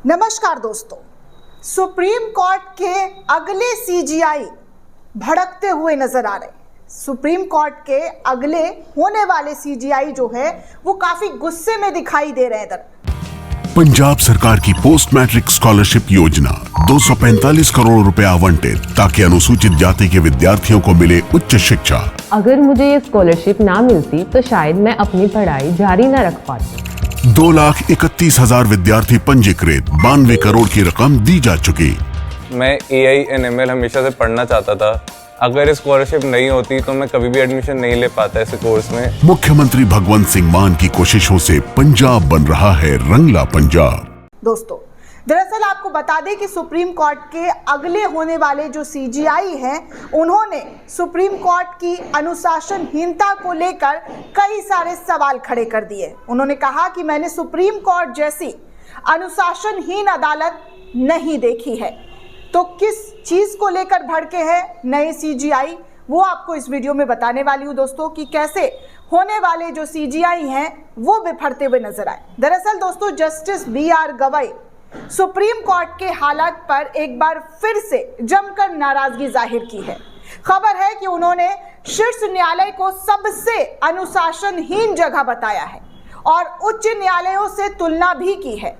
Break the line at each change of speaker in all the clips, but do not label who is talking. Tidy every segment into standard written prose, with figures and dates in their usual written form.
नमस्कार दोस्तों, supreme court के अगले सीजीआई भड़कते हुए नजर आ रहे हैं। सुप्रीम कोर्ट के अगले होने वाले सीजीआई जो है वो काफी गुस्से में दिखाई दे रहे हैं।
पंजाब सरकार की पोस्ट मैट्रिक स्कॉलरशिप योजना 245 करोड़ रुपए आवंटित ताकि अनुसूचित जाति के विद्यार्थियों को मिले उच्च शिक्षा।
अगर मुझे ये स्कॉलरशिप ना मिलती तो शायद मैं अपनी पढ़ाई जारी न रख पाती।
2,31,000 विद्यार्थी पंजीकृत, 92 करोड़ की रकम दी जा चुकी।
मैं AI/ML हमेशा से पढ़ना चाहता था। अगर स्कॉलरशिप नहीं होती तो मैं कभी भी एडमिशन नहीं ले पाता ऐसे कोर्स में।
मुख्यमंत्री भगवंत सिंह मान की कोशिशों से पंजाब बन रहा है रंगला पंजाब।
दोस्तों, दरअसल आपको बता दें कि सुप्रीम कोर्ट के अगले होने वाले जो सीजीआई हैं, उन्होंने सुप्रीम कोर्ट की अनुशासनहीनता को लेकर कई सारे सवाल खड़े कर दिए। उन्होंने कहा कि मैंने सुप्रीम कोर्ट जैसी अनुशासनहीन अदालत नहीं देखी है। तो किस चीज को लेकर भड़के हैं नए सीजीआई, वो आपको इस वीडियो में बताने वाली हूँ दोस्तों, कि कैसे होने वाले जो सीजीआई हैं वो बिफरते हुए नजर आए। दरअसल दोस्तों, justice BR Gavai supreme court के हालात पर एक बार फिर से जमकर नाराजगी जाहिर की है। खबर है कि उन्होंने शीर्ष न्यायालय को सबसे अनुशासनहीन जगह बताया है और उच्च न्यायालयों से तुलना भी की है।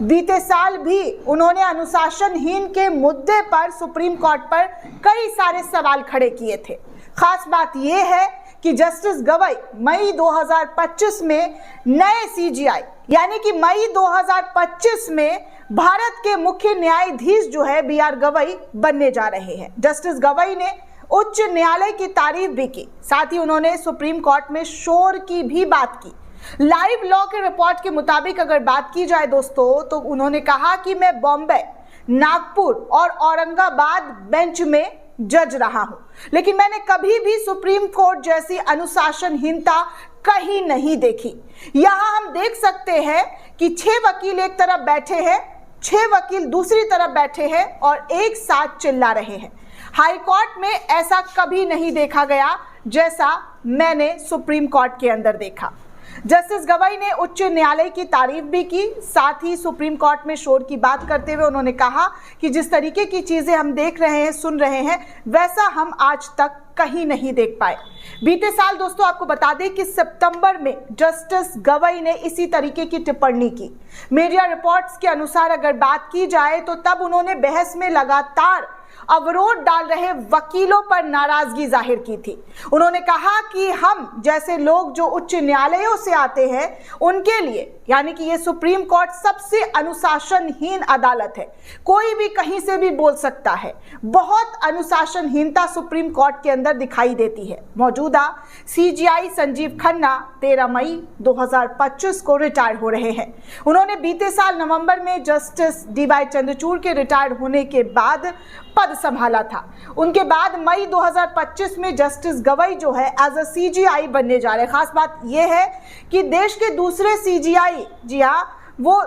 बीते साल भी उन्होंने अनुशासनहीन के मुद्दे पर सुप्रीम कोर्ट पर कई सारे सवाल खड़े किए थे। खास बात यह है कि जस्टिस गवई मई 2025 में नए सीजीआई यानी कि मई 2025 में भारत के मुख्य न्यायाधीश जो है BR गवई बनने जा रहे हैं। जस्टिस गवई ने उच्च न्यायालय की तारीफ भी की, साथ ही उन्होंने सुप्रीम कोर्ट में शोर की भी बात की। लाइव लॉ के रिपोर्ट के मुताबिक अगर बात की जाए दोस्तों, तो उन्होंने कहा कि मैं बॉम्बे, नागपुर और औरंगाबाद बेंच में जज रहा हूं, लेकिन मैंने कभी भी सुप्रीम कोर्ट जैसी अनुशासनहीनता कहीं नहीं देखी। यहां हम देख सकते हैं कि 6 वकील एक तरफ बैठे हैं, 6 वकील दूसरी तरफ बैठे हैं और एक साथ चिल्ला रहे हैं। हाई कोर्ट में ऐसा कभी नहीं देखा गया जैसा मैंने सुप्रीम कोर्ट के अंदर देखा। जस्टिस गवई ने उच्च न्यायालय की तारीफ भी की, साथ ही सुप्रीम कोर्ट में शोर की बात करते हुए उन्होंने कहा कि जिस तरीके की चीजें हम देख रहे हैं, सुन रहे हैं, वैसा हम आज तक कहीं नहीं देख पाए। बीते साल दोस्तों आपको बता दें कि सितंबर में जस्टिस गवई ने इसी तरीके की टिप्पणी की। मीडिया रिपोर्ट्स के अनुसार अगर बात की जाए तो तब उन्होंने बहस में लगातार अवरोध डाल रहे वकीलों पर नाराजगी जाहिर की थी। उन्होंने कहा कि हम जैसे लोग जो उच्च न्यायालयों से आते हैं उनके लिए, यानी कि ये सुप्रीम कोर्ट सबसे अनुशासनहीन अदालत है, कोई भी कहीं से भी बोल सकता है। बहुत अनुशासनहीनता सुप्रीम कोर्ट के अंदर दिखाई देती है। मौजूदा सीजीआई संजीव खन्ना 13 मई 2025 को रिटायर हो रहे हैं। उन्होंने बीते साल नवंबर में जस्टिस DY चंद्रचूड़ के रिटायर होने के बाद पद संभाला था। उनके बाद मई 2025 में जस्टिस गवई जो है एज अ सीजीआई बनने जा रहे हैं। खास बात यह है कि देश के दूसरे सीजीआई, जी हाँ, वो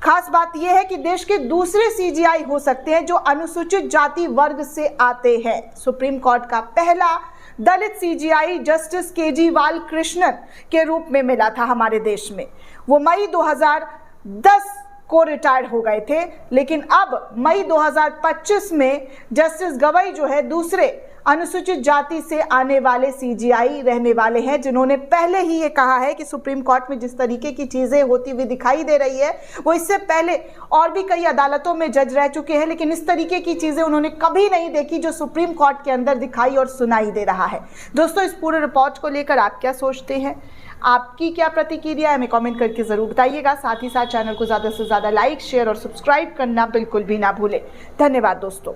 खास बात यह है कि देश के दूसरे सीजीआई हो सकते हैं जो अनुसूचित जाति वर्ग से आते हैं। सुप्रीम कोर्ट का पहला दलित सीजीआई जस्टिस KG बालकृष्णन के रूप में मिला था हमारे देश में। वो मई 2010 को रिटायर हो गए थे, लेकिन अब मई 2025 में जस्टिस गवई जो है दूसरे अनुसूचित जाति से आने वाले सीजीआई रहने वाले हैं, जिन्होंने पहले ही ये कहा है कि सुप्रीम कोर्ट में जिस तरीके की चीजें होती हुई दिखाई दे रही है वो इससे पहले और भी कई अदालतों में जज रह चुके हैं, लेकिन इस तरीके की चीजें उन्होंने कभी नहीं देखी जो सुप्रीम कोर्ट के अंदर दिखाई और सुनाई दे रहा है। दोस्तों, इस पूरे रिपोर्ट को लेकर आप क्या सोचते हैं, आपकी क्या प्रतिक्रिया है, हमें कमेंट करके जरूर बताइएगा। साथ ही साथ चैनल को ज्यादा से ज्यादा लाइक, शेयर और सब्सक्राइब करना बिल्कुल भी ना भूलें। धन्यवाद दोस्तों।